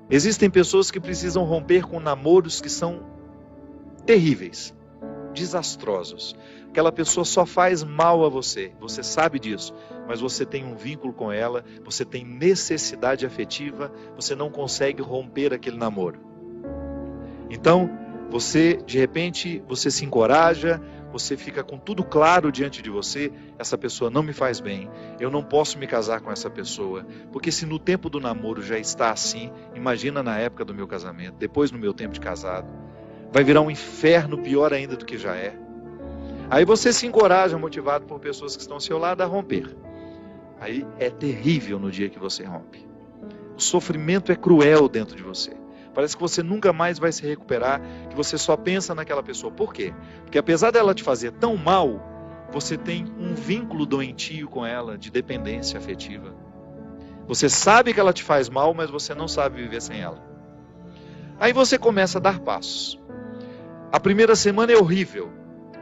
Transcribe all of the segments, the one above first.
Existem pessoas que precisam romper com namoros que são terríveis, desastrosos. Aquela pessoa só faz mal a você, você sabe disso, mas você tem um vínculo com ela, você tem necessidade afetiva, você não consegue romper aquele namoro. Então, de repente, você se encoraja, você fica com tudo claro diante de você, essa pessoa não me faz bem, eu não posso me casar com essa pessoa, porque se no tempo do namoro já está assim, imagina na época do meu casamento, depois no meu tempo de casado, vai virar um inferno pior ainda do que já é. Aí você se encoraja, motivado por pessoas que estão ao seu lado, a romper. Aí é terrível no dia que você rompe. O sofrimento é cruel dentro de você. Parece que você nunca mais vai se recuperar, que você só pensa naquela pessoa. Por quê? Porque apesar dela te fazer tão mal, você tem um vínculo doentio com ela, de dependência afetiva. Você sabe que ela te faz mal, mas você não sabe viver sem ela. Aí você começa a dar passos. A primeira semana é horrível.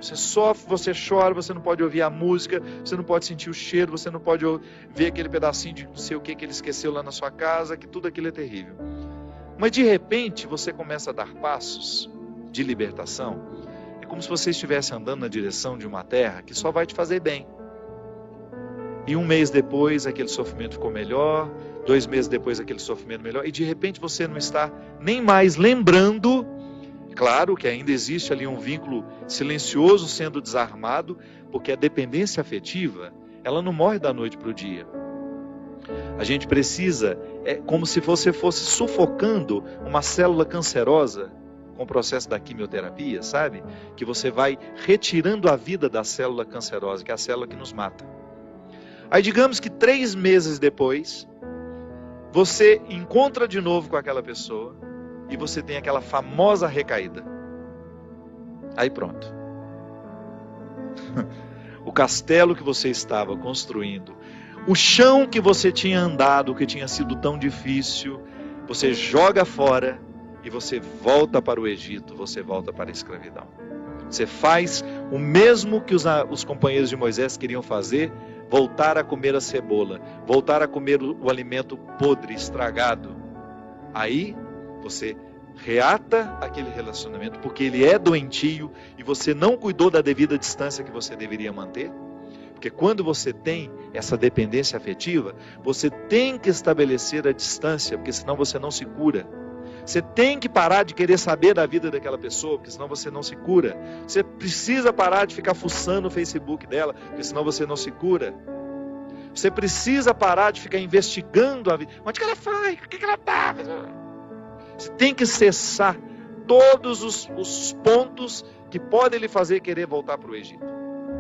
Você sofre, você chora, você não pode ouvir a música, você não pode sentir o cheiro, você não pode ver aquele pedacinho de não sei o que ele esqueceu lá na sua casa, que tudo aquilo é terrível. Mas de repente você começa a dar passos de libertação. É como se você estivesse andando na direção de uma terra que só vai te fazer bem. E um mês depois aquele sofrimento ficou melhor, 2 meses depois aquele sofrimento melhor, e de repente você não está nem mais lembrando. Claro que ainda existe ali um vínculo silencioso sendo desarmado, porque a dependência afetiva, ela não morre da noite para o dia. A gente precisa, é como se você fosse sufocando uma célula cancerosa com o processo da quimioterapia, sabe? Que você vai retirando a vida da célula cancerosa, que é a célula que nos mata. Aí digamos que 3 meses depois, você encontra de novo com aquela pessoa, e você tem aquela famosa recaída. Aí pronto. O castelo que você estava construindo, o chão que você tinha andado, que tinha sido tão difícil, você joga fora e você volta para o Egito, você volta para a escravidão. Você faz o mesmo que os companheiros de Moisés queriam fazer, voltar a comer a cebola, voltar a comer o alimento podre, estragado. Aí você reata aquele relacionamento, porque ele é doentio e você não cuidou da devida distância que você deveria manter. Porque quando você tem essa dependência afetiva, você tem que estabelecer a distância, porque senão você não se cura. Você tem que parar de querer saber da vida daquela pessoa, porque senão você não se cura. Você precisa parar de ficar fuçando o Facebook dela, porque senão você não se cura. Você precisa parar de ficar investigando a vida. Onde que ela foi? O que ela está? Você tem que cessar todos os pontos que podem lhe fazer querer voltar para o Egito.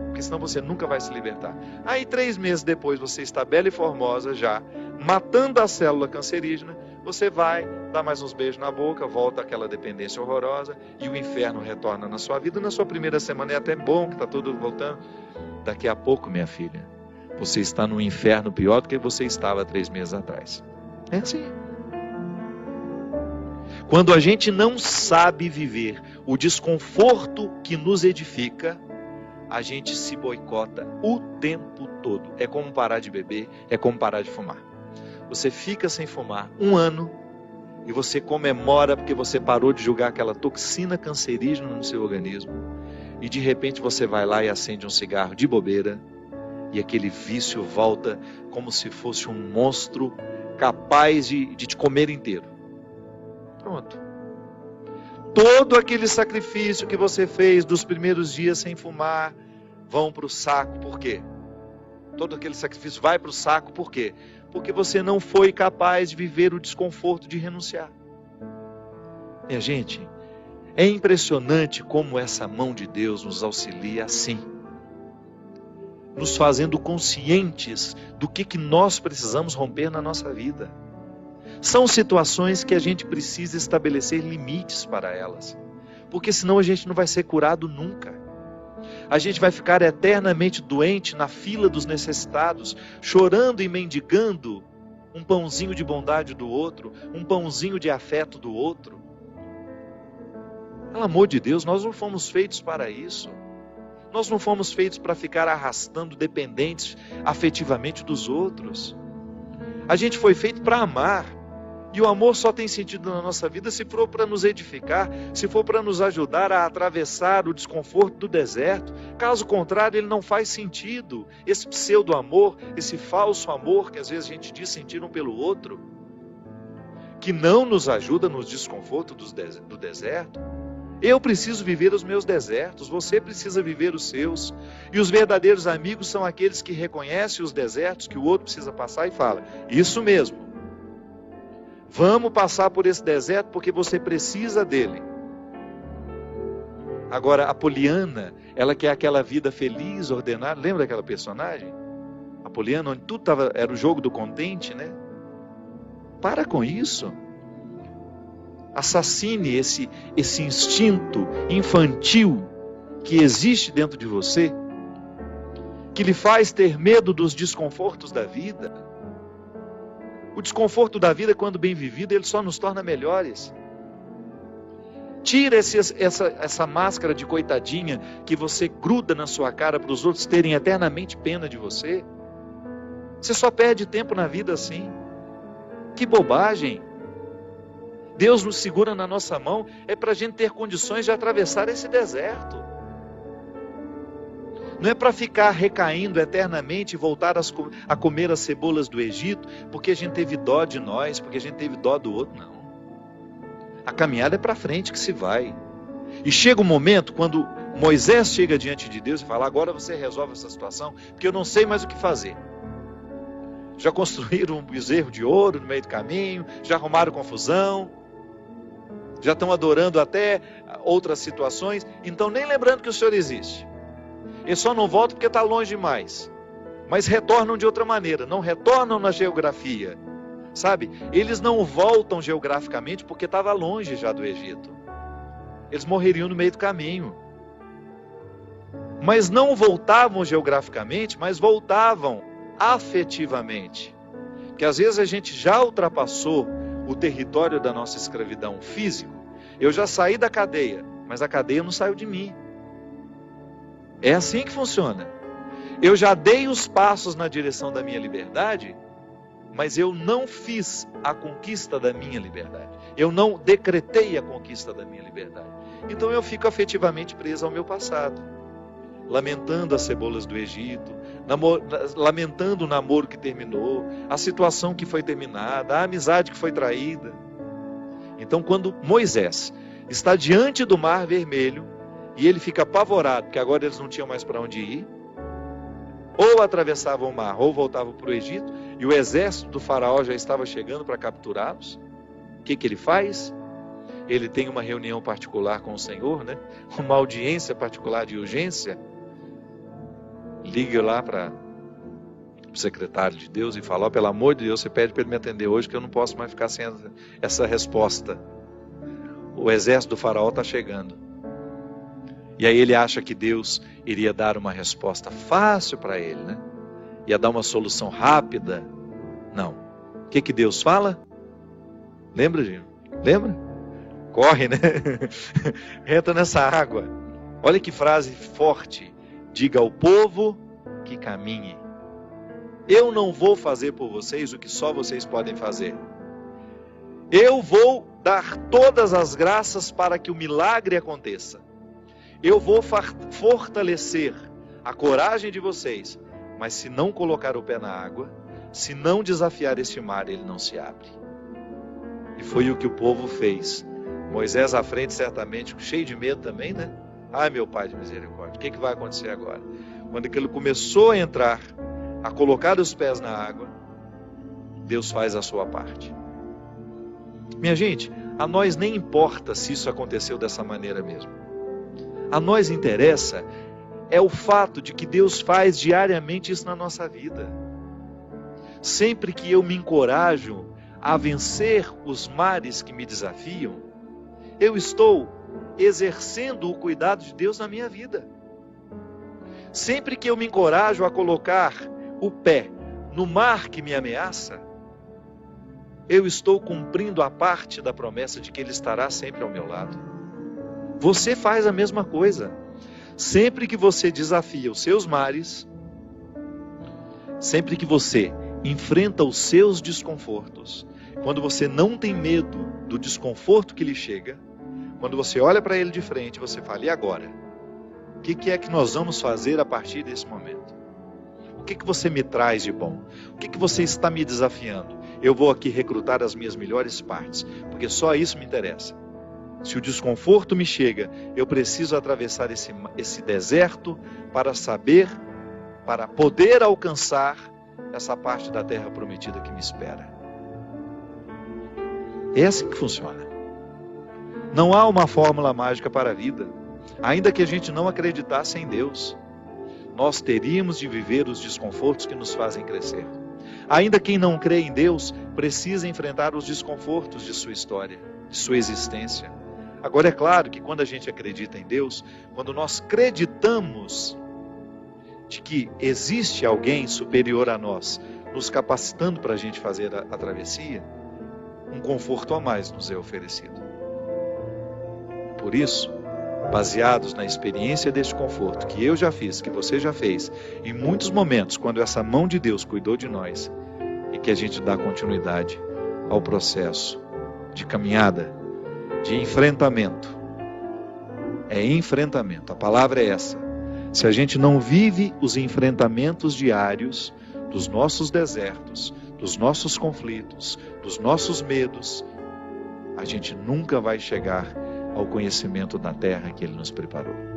Porque senão você nunca vai se libertar. Aí 3 meses depois você está bela e formosa já, matando a célula cancerígena, você vai dar mais uns beijos na boca, volta àquela dependência horrorosa e o inferno retorna na sua vida. Na sua primeira semana é até bom que está tudo voltando. Daqui a pouco, minha filha, você está num inferno pior do que você estava 3 meses atrás. É assim. Quando a gente não sabe viver o desconforto que nos edifica, a gente se boicota o tempo todo. É como parar de beber, é como parar de fumar. Você fica sem fumar 1 ano e você comemora porque você parou de jogar aquela toxina cancerígena no seu organismo. E de repente você vai lá e acende um cigarro de bobeira e aquele vício volta como se fosse um monstro capaz de te comer inteiro. Pronto. Todo aquele sacrifício que você fez dos primeiros dias sem fumar vão para o saco. Por quê? Todo aquele sacrifício vai para o saco. Por quê? Porque você não foi capaz de viver o desconforto de renunciar. Minha gente, é impressionante como essa mão de Deus nos auxilia assim, nos fazendo conscientes do que nós precisamos romper na nossa vida. São situações que a gente precisa estabelecer limites para elas, porque senão a gente não vai ser curado nunca. A gente vai ficar eternamente doente na fila dos necessitados, chorando e mendigando um pãozinho de bondade do outro, um pãozinho de afeto do outro. Pelo amor de Deus, nós não fomos feitos para isso. Nós não fomos feitos para ficar arrastando dependentes afetivamente dos outros. A gente foi feito para amar. E o amor só tem sentido na nossa vida se for para nos edificar, se for para nos ajudar a atravessar o desconforto do deserto. Caso contrário, ele não faz sentido. Esse pseudo-amor, esse falso amor que às vezes a gente diz sentir um pelo outro, que não nos ajuda nos desconfortos do deserto. Eu preciso viver os meus desertos, você precisa viver os seus. E os verdadeiros amigos são aqueles que reconhecem os desertos que o outro precisa passar e fala: isso mesmo, vamos passar por esse deserto porque você precisa dele. Agora, a Poliana, ela quer aquela vida feliz, ordenada. Lembra daquela personagem? A Poliana, onde tudo era o jogo do contente, né? Para com isso. Assassine esse instinto infantil que existe dentro de você, que lhe faz ter medo dos desconfortos da vida. O desconforto da vida, quando bem vivido, ele só nos torna melhores. Tira essa máscara de coitadinha que você gruda na sua cara para os outros terem eternamente pena de você. Você só perde tempo na vida assim. Que bobagem! Deus nos segura na nossa mão é para a gente ter condições de atravessar esse deserto. Não é para ficar recaindo eternamente e voltar a comer as cebolas do Egito, porque a gente teve dó de nós, porque a gente teve dó do outro, não. A caminhada é para frente que se vai. E chega um momento quando Moisés chega diante de Deus e fala: agora você resolve essa situação, porque eu não sei mais o que fazer. Já construíram um bezerro de ouro no meio do caminho, já arrumaram confusão, já estão adorando até outras situações, então nem lembrando que o Senhor existe. Eles só não voltam porque está longe demais, mas retornam de outra maneira, não retornam na geografia, sabe? Eles não voltam geograficamente porque estava longe já do Egito, eles morreriam no meio do caminho, mas não voltavam geograficamente, mas voltavam afetivamente, porque às vezes a gente já ultrapassou o território da nossa escravidão físico. Eu já saí da cadeia, mas a cadeia não saiu de mim. É assim que funciona. Eu já dei os passos na direção da minha liberdade, mas eu não fiz a conquista da minha liberdade. Eu não decretei a conquista da minha liberdade. Então eu fico afetivamente preso ao meu passado, lamentando as cebolas do Egito, lamentando o namoro que terminou, a situação que foi terminada, a amizade que foi traída. Então, quando Moisés está diante do Mar Vermelho e ele fica apavorado, porque agora eles não tinham mais para onde ir, ou atravessavam o mar, ou voltavam para o Egito, e o exército do faraó já estava chegando para capturá-los, o que ele faz? Ele tem uma reunião particular com o Senhor, né? Uma audiência particular de urgência. Liga lá para o secretário de Deus e fala: pelo amor de Deus, você pede para ele me atender hoje, que eu não posso mais ficar sem essa resposta. O exército do faraó está chegando. E aí ele acha que Deus iria dar uma resposta fácil para ele, né? Ia dar uma solução rápida. Não. O que Deus fala? Lembra, Gino? Lembra? Corre, né? Entra nessa água. Olha que frase forte. Diga ao povo que caminhe. Eu não vou fazer por vocês o que só vocês podem fazer. Eu vou dar todas as graças para que o milagre aconteça. Eu vou fortalecer a coragem de vocês. Mas se não colocar o pé na água, se não desafiar este mar, ele não se abre. E foi o que o povo fez. Moisés à frente, certamente, cheio de medo também, né? Ai, meu Pai de misericórdia, o que vai acontecer agora? Quando ele começou a entrar, a colocar os pés na água, Deus faz a sua parte. Minha gente, a nós nem importa se isso aconteceu dessa maneira mesmo. A nós interessa é o fato de que Deus faz diariamente isso na nossa vida. Sempre que eu me encorajo a vencer os mares que me desafiam, eu estou exercendo o cuidado de Deus na minha vida. Sempre que eu me encorajo a colocar o pé no mar que me ameaça, eu estou cumprindo a parte da promessa de que Ele estará sempre ao meu lado. Você faz a mesma coisa. Sempre que você desafia os seus mares, sempre que você enfrenta os seus desconfortos, Quando você não tem medo do desconforto que lhe chega, quando você olha para ele de frente, você fala: e agora? O que é que nós vamos fazer a partir desse momento? O que você me traz de bom? O que você está me desafiando? Eu vou aqui recrutar as minhas melhores partes, porque só isso me interessa. Se o desconforto me chega, eu preciso atravessar esse deserto para poder alcançar essa parte da terra prometida que me espera. É assim que funciona. Não há uma fórmula mágica para a vida. Ainda que a gente não acreditasse em Deus, nós teríamos de viver os desconfortos que nos fazem crescer. Ainda quem não crê em Deus precisa enfrentar os desconfortos de sua história, de sua existência. Agora é claro que quando a gente acredita em Deus, quando nós acreditamos de que existe alguém superior a nós, nos capacitando para a gente fazer a travessia, um conforto a mais nos é oferecido. Por isso, baseados na experiência deste conforto que eu já fiz, que você já fez, em muitos momentos, quando essa mão de Deus cuidou de nós, e que a gente dá continuidade ao processo de caminhada, de enfrentamento. É enfrentamento, a palavra é essa. Se a gente não vive os enfrentamentos diários dos nossos desertos, dos nossos conflitos, dos nossos medos, a gente nunca vai chegar ao conhecimento da terra que Ele nos preparou.